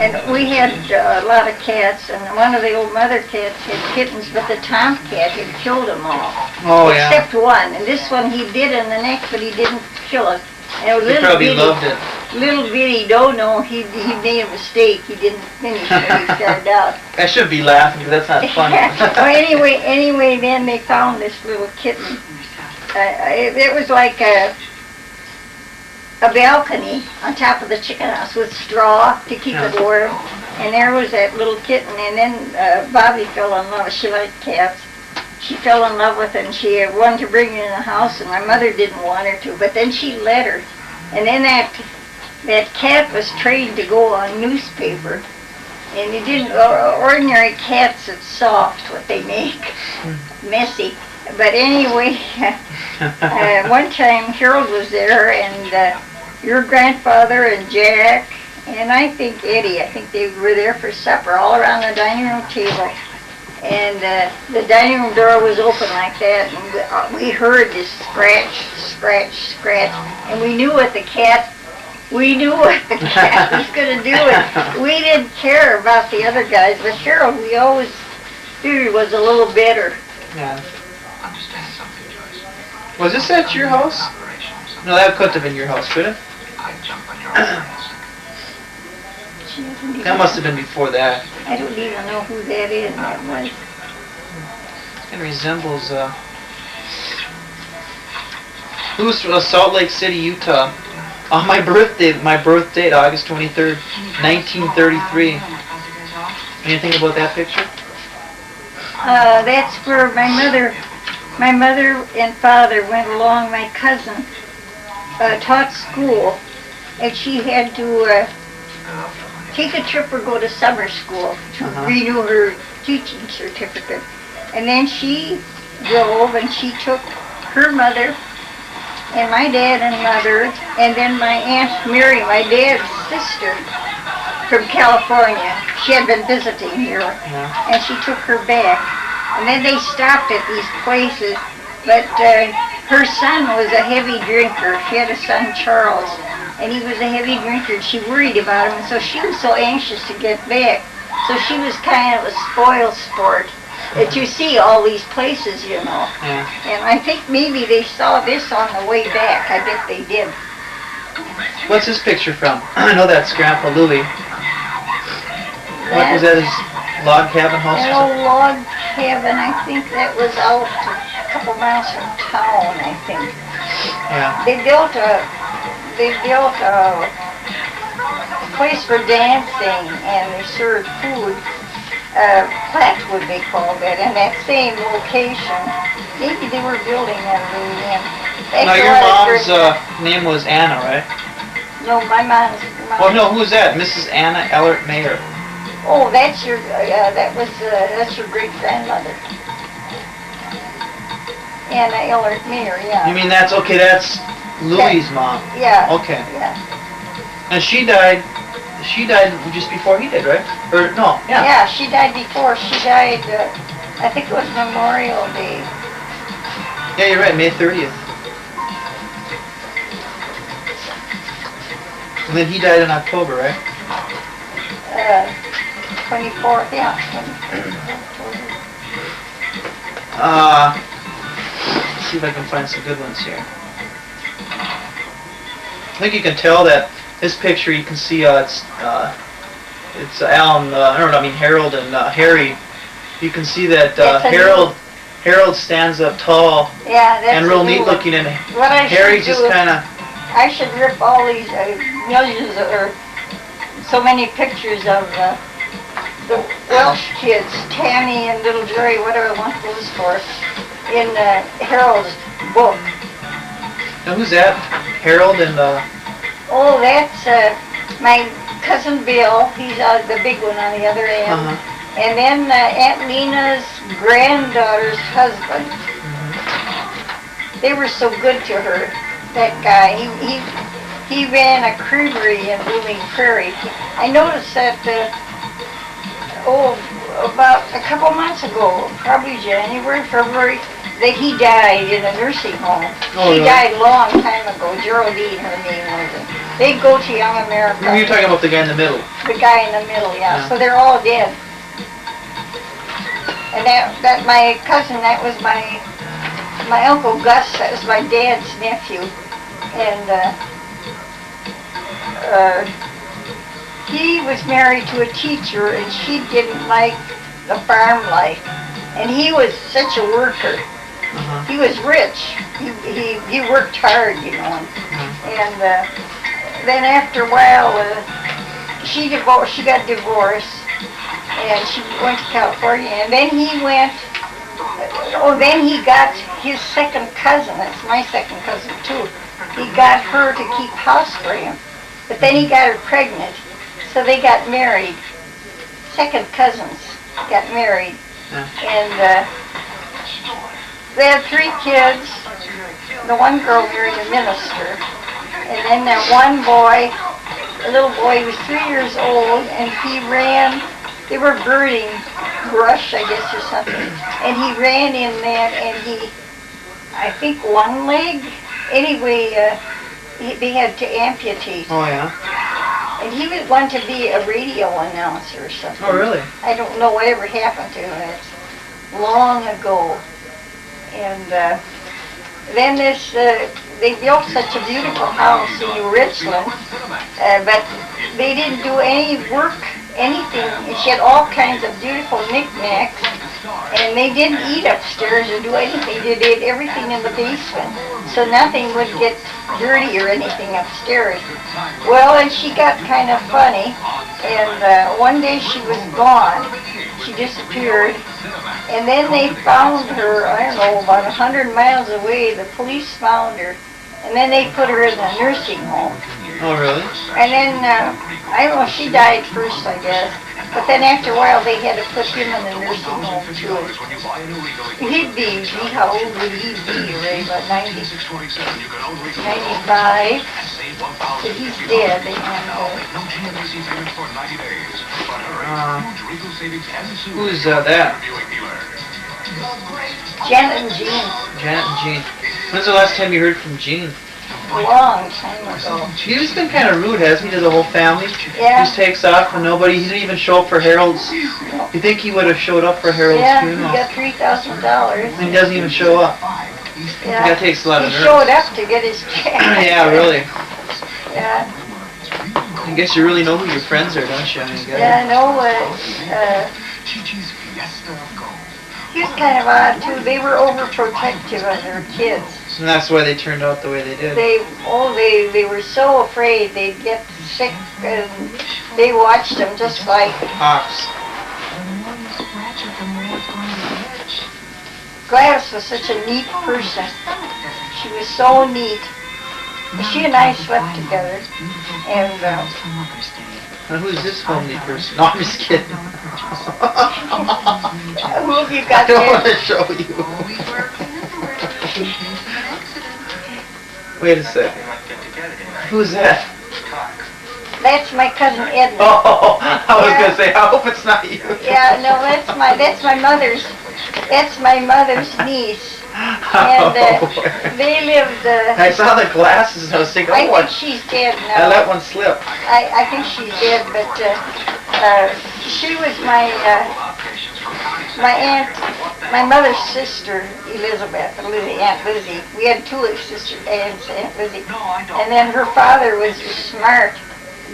And we had a lot of cats, and one of the old mother cats had kittens, but the tomcat had killed them all. Oh, yeah. Except one. And this one he did in the neck, but he didn't kill it. And it was He probably loved it. Little bitty dono, he made a mistake. He didn't finish when he started out. I should be laughing because that's not funny. Well, anyway, then they found this little kitten. It was like a balcony on top of the chicken house with straw to keep it warm. And there was that little kitten. And then Bobby fell in love. She liked cats. She fell in love with it, and she wanted to bring her in the house, and my mother didn't want her to. But then she let her. And then that cat was trained to go on newspaper. And it didn't, ordinary cats, it's soft what they make, messy. But anyway, one time Harold was there, and your grandfather and Jack, and I think Eddie, I think they were there for supper, all around the dining room table. And the dining room door was open like that, and we heard this scratch, scratch, scratch, and we knew what the cat was going to do. And we didn't care about the other guys, but Harold, we always figured was a little better. Yeah. Was this at your house? No, that couldn't have been your house, could it? That must have been before that. I don't even know who that is. That was. It resembles who's from Salt Lake City, Utah. On my birth date, August 23rd, 1933. Anything about that picture? That's where my mother and father went along. My cousin taught school, and she had to take a trip or go to summer school to renew her teaching certificate. And then she drove, and she took her mother and my dad and mother, and then my Aunt Mary, my dad's sister, from California. She had been visiting here, and she took her back. And then they stopped at these places, but her son was a heavy drinker. She had a son, Charles, and he was a heavy drinker, and she worried about him, and so she was so anxious to get back. So she was kind of a spoil sport. That you see all these places, you know. Yeah. And I think maybe they saw this on the way back. I bet they did. What's this picture from? I know that's Grandpa Louie. What was that, his log cabin house? An old log cabin, I think that was out a couple miles from town, I think. Yeah. They built a place for dancing, and they served food. Flatwood they called it, in that same location. Maybe they were building that museum. Now your mom's name was Anna, right? No, my mom's. Oh no, who's that? Mrs. Anna Ellert Mayer. Oh, that's your. That's your great grandmother. Anna Ellert Mayer, yeah. You mean that's okay? That's Louie's mom. Yeah. Okay. Yeah. And she died just before he did, right? Or no? Yeah. Yeah, she died before. She died. I think it was Memorial Day. Yeah, you're right. May 30th. And then he died in October, right? 24th. Yeah. 24th. Let's see if I can find some good ones here. I think you can tell that this picture. You can see it's Alan. Harold and Harry. You can see that Harold stands up tall. Yeah, that's and real neat looking, and Harry just kind of. I should rip all these millions or so many pictures of the Welsh kids, Tammy and little Jerry, whatever I want those for, in Harold's book. Now who's that? Harold and Oh, that's my cousin Bill. He's the big one on the other end. And then Aunt Lena's granddaughter's husband. They were so good to her, that guy. He ran a creamery in Blooming Prairie. I noticed that, about a couple months ago, probably January, February, that he died in a nursing home. She died a long time ago. Geraldine, her name was. They go to Young America. You're talking about the guy in the middle. The guy in the middle, yeah. Yeah. So they're all dead. And that my cousin, that was my Uncle Gus, that was my dad's nephew. And he was married to a teacher, and she didn't like the farm life. And he was such a worker. He was rich. He worked hard, you know. And then after a while, she got divorced, and she went to California. And then then he got his second cousin. That's my second cousin too. He got her to keep house for him, but then he got her pregnant, so they got married. Second cousins got married, and they had 3 kids. The one girl married a minister, and then that one boy, a little boy, he was 3 years old, and he ran. They were burning brush, I guess, or something, and he ran in there, and I think one leg. Anyway, they had to amputate. Oh, yeah? And he was wanted to be a radio announcer or something. Oh, really? I don't know whatever happened to him. It's long ago. And then they built such a beautiful house in New Richland, but they didn't do any work, anything. And she had all kinds of beautiful knickknacks, and they didn't eat upstairs or do anything. They did everything in the basement, so nothing would get dirty or anything upstairs. Well, and she got kind of funny, and one day she was gone. She disappeared, and then they found her, I don't know, about 100 miles away. The police found her, and then they put her in a nursing home. Oh, really? And then, I don't know, she died first, I guess. But then after a while, they had to put him in the nursing home, too. How old would he be, Ray? About 90, 95. But he's dead. Who is that? Janet and Jean. Janet and Jean. When's the last time you heard from Jean? A long time ago. He's been kind of rude, hasn't he, to the whole family? Yeah. Just takes off and nobody, he didn't even show up for Harold's. No. You think he would have showed up for Harold's funeral? Yeah, he got $3,000. And he doesn't even show up. Yeah. That takes a lot of nerve. He showed up to get his check. Yeah, really. Yeah. I guess you really know who your friends are, don't you? I mean, Yeah, no, he was kind of odd, too. They were overprotective of their kids. And that's why they turned out the way they did. They were so afraid they'd get sick, and they watched them just like Hawks. Gladys was such a neat person. She was so neat. She and I slept together, and Now, who's this homely person? No, I'm just kidding. who have you I got don't want there? to show you. Wait a second. Who's that? That's my cousin Edna. Oh, I was gonna say, I hope it's not you. Yeah, no, that's my mother's niece. And they lived. I saw the glasses and I was thinking, I oh, think she's dead now. I let one slip. I think she's dead, but she was my aunt, my mother's sister, Elizabeth, Aunt Lizzie. We had 2 sister aunts, Aunt Lizzie. And then her father was smart,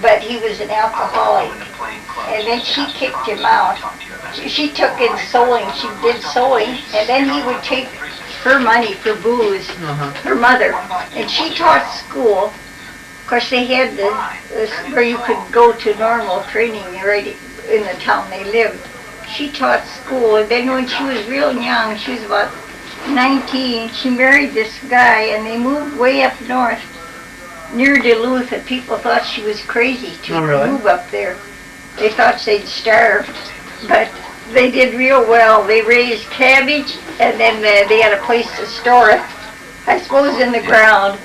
but he was an alcoholic. And then she kicked him out. She took in sewing. She did sewing, and then he would take her money for booze, her mother. And she taught school. Of course, they had this where you could go to normal training right in the town they lived. She taught school, and then when she was real young, she was about 19, she married this guy, and they moved way up north near Duluth, and people thought she was crazy to move up there. They thought they'd starve, but they did real well. They raised cabbage, and then they had a place to store it, I suppose in the ground,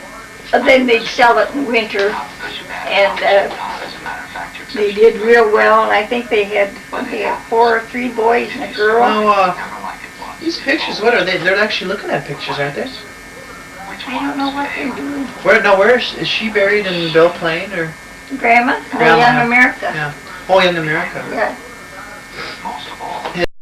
and then they'd sell it in winter, and they did real well, and I think they had 3 boys and a girl. Now, these pictures, what are they? They're actually looking at pictures, aren't they? I don't know what they're doing. Where is she buried in Belle Plaine or? Grandma? Grandma, Young yeah. America. Yeah. Oh, Young America. Yeah.